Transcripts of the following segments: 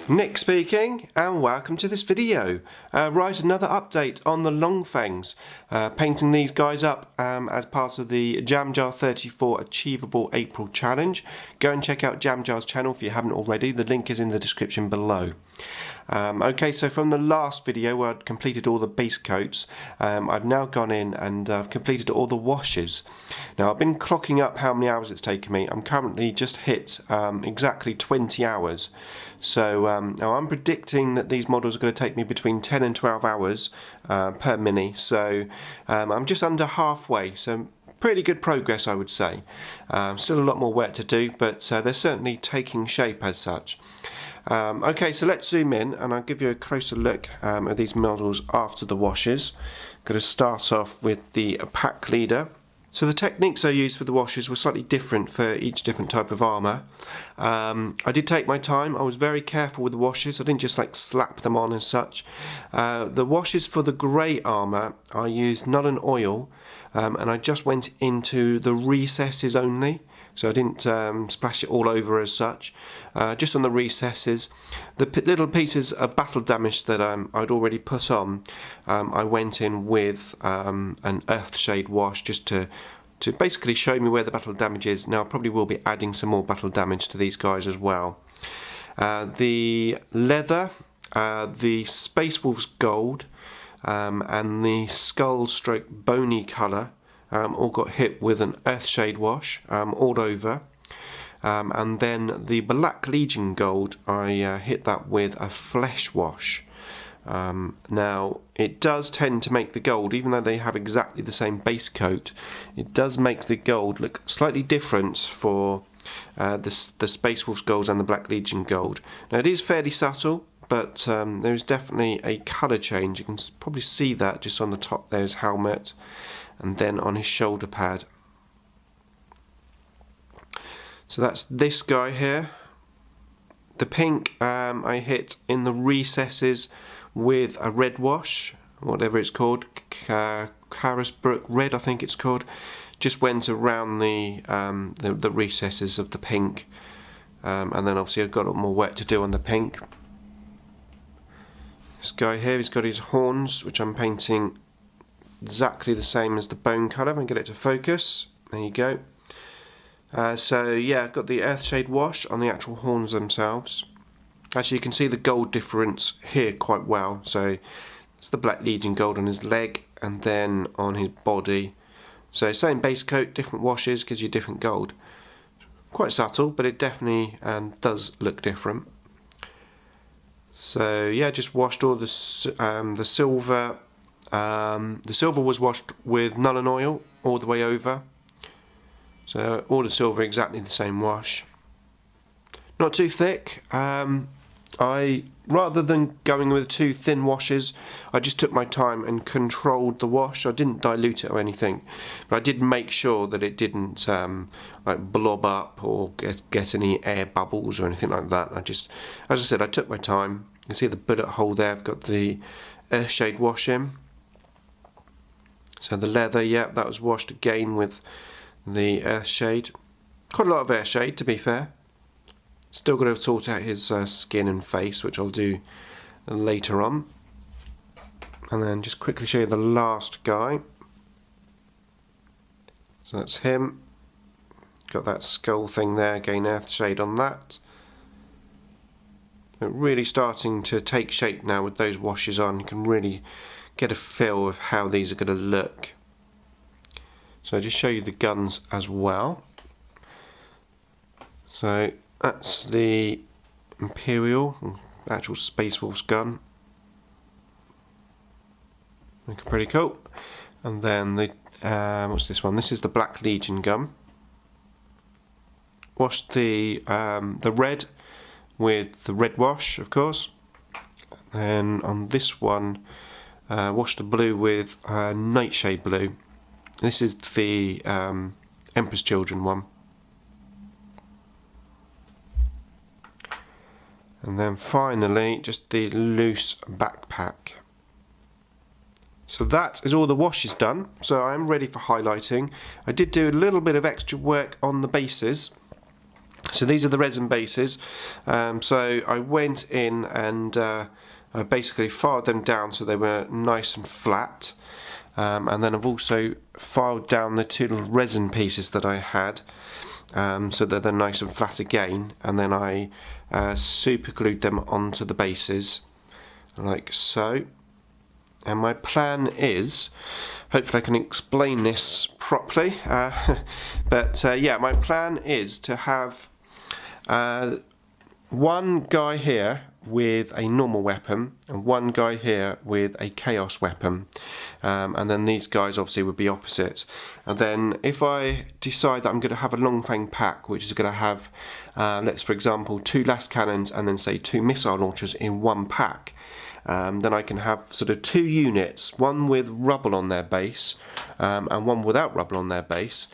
Nick speaking, and welcome to this video. Right, another update on the Long Fangs. Painting these guys up as part of the Gamza 34 Achievable April Challenge. Go and check out Gamza's channel if you haven't already. The link is in the description below. Okay, so from the last video where I'd completed all the base coats, I've now gone in and I've completed all the washes. Now I've been clocking up how many hours it's taken me. I'm currently just hit exactly 20 hours. So now I'm predicting that these models are going to take me between 10 and 12 hours per mini. So I'm just under halfway. So pretty good progress, I would say. Still a lot more work to do, but they're certainly taking shape as such. Okay, so let's zoom in and I'll give you a closer look at these models after the washes. Going to start off with the pack leader. So the techniques I used for the washes were slightly different for each different type of armour. I did take my time. I was very careful with the washes. I didn't just like slap them on as such. The washes for the grey armour, I used none and oil, and I just went into the recesses only. So I didn't splash it all over as such, just on the recesses. The little pieces of battle damage that I'd already put on, I went in with an Earthshade wash just to basically show me where the battle damage is. Now I probably will be adding some more battle damage to these guys as well. The leather, the Space Wolves gold, and the skull stroke bony colour, all got hit with an Earthshade wash all over, and then the Black Legion gold, I hit that with a flesh wash. Now it does tend to make the gold, even though they have exactly the same base coat, it does make the gold look slightly different for the Space Wolves gold and the Black Legion gold. Now it is fairly subtle, but there is definitely a colour change. You can probably see that just on the top there, his helmet, and then on his shoulder pad. So that's this guy here. The pink I hit in the recesses with a red wash, whatever it's called, Carisbrook Red I think it's called. Just went around the recesses of the pink, and then obviously I've got a lot more work to do on the pink. This guy here, he's got his horns, which I'm painting exactly the same as the bone colour. And get it to focus. There you go. So yeah, I've got the Earthshade wash on the actual horns themselves. Actually, you can see the gold difference here quite well. So it's the Black Legion gold on his leg and then on his body. So same base coat, different washes, gives you different gold. Quite subtle, but it definitely does look different. So yeah, just washed all the silver. The silver was washed with Nuln oil all the way over. So all the silver exactly the same wash. Not too thick. Rather than going with two thin washes, I just took my time and controlled the wash. I didn't dilute it or anything, but I did make sure that it didn't like blob up or get any air bubbles or anything like that. As I said, I took my time. You can see the bullet hole there. I've got the Earthshade wash in. So the leather, yeah, that was washed again with the Earthshade. Quite a lot of Earthshade, to be fair. Still got to sort out his skin and face, which I'll do later on. And then just quickly show you the last guy. So that's him. Got that skull thing there, again Earthshade on that. But really starting to take shape now with those washes on. You can really get a feel of how these are going to look. So I'll just show you the guns as well. So that's the Imperial, actual Space Wolves gun. Looking pretty cool. And then the what's this one? This is the Black Legion gun. Washed the red with the red wash, of course. Then on this one, washed the blue with Nightshade blue. This is the Emperor's Children one. And then finally, just the loose backpack. So that is all the washes done. So I'm ready for highlighting. I did do a little bit of extra work on the bases. So these are the resin bases. So I went in and I basically filed them down so they were nice and flat. And then I've also filed down the 2 little resin pieces that I had, so that they're nice and flat again. And then I super glued them onto the bases, like so. And my plan is, hopefully I can explain this properly, but yeah, my plan is to have one guy here with a normal weapon and one guy here with a chaos weapon, and then these guys obviously would be opposites. And then if I decide that I'm going to have a Long Fang pack, which is going to have, let's for example 2 last cannons and then say 2 missile launchers in one pack, then I can have sort of 2 units, one with rubble on their base and one without rubble on their base.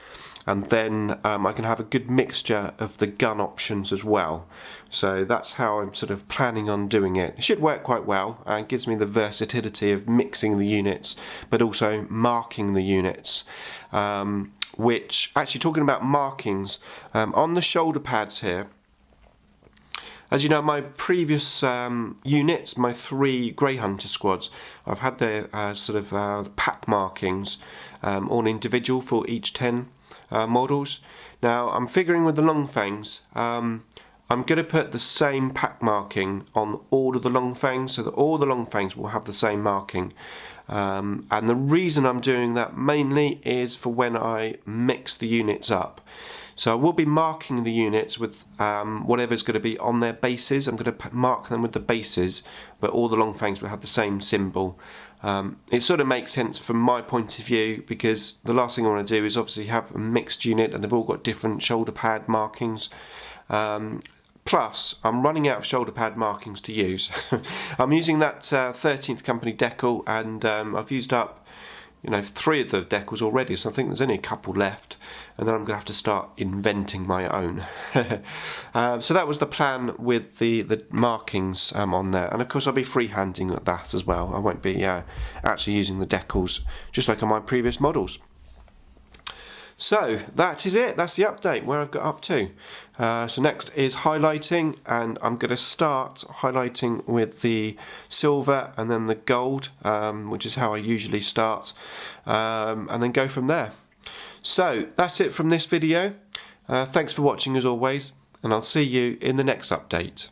And then I can have a good mixture of the gun options as well. So that's how I'm sort of planning on doing it. It should work quite well and gives me the versatility of mixing the units, but also marking the units. Which, actually talking about markings, on the shoulder pads here, as you know, my previous units, my 3 Grey Hunter squads, I've had their sort of pack markings, all individual for each 10 models. Now I'm figuring with the Long Fangs, I'm going to put the same pack marking on all of the Long Fangs, so that all the Long Fangs will have the same marking. And the reason I'm doing that mainly is for when I mix the units up. So I will be marking the units with whatever's going to be on their bases. I'm going to mark them with the bases, but all the Long Fangs will have the same symbol. It sort of makes sense from my point of view, because the last thing I want to do is obviously have a mixed unit and they've all got different shoulder pad markings. Plus, I'm running out of shoulder pad markings to use. I'm using that 13th Company decal, and I've used up 3 of the decals already, so I think there's only a couple left, and then I'm going to have to start inventing my own. So that was the plan with the markings on there, and of course I'll be freehanding that as well. I won't be actually using the decals, just like on my previous models. So that is it, that's the update, where I've got up to. So next is highlighting, and I'm going to start highlighting with the silver and then the gold, which is how I usually start, and then go from there. So that's it from this video. Thanks for watching as always, and I'll see you in the next update.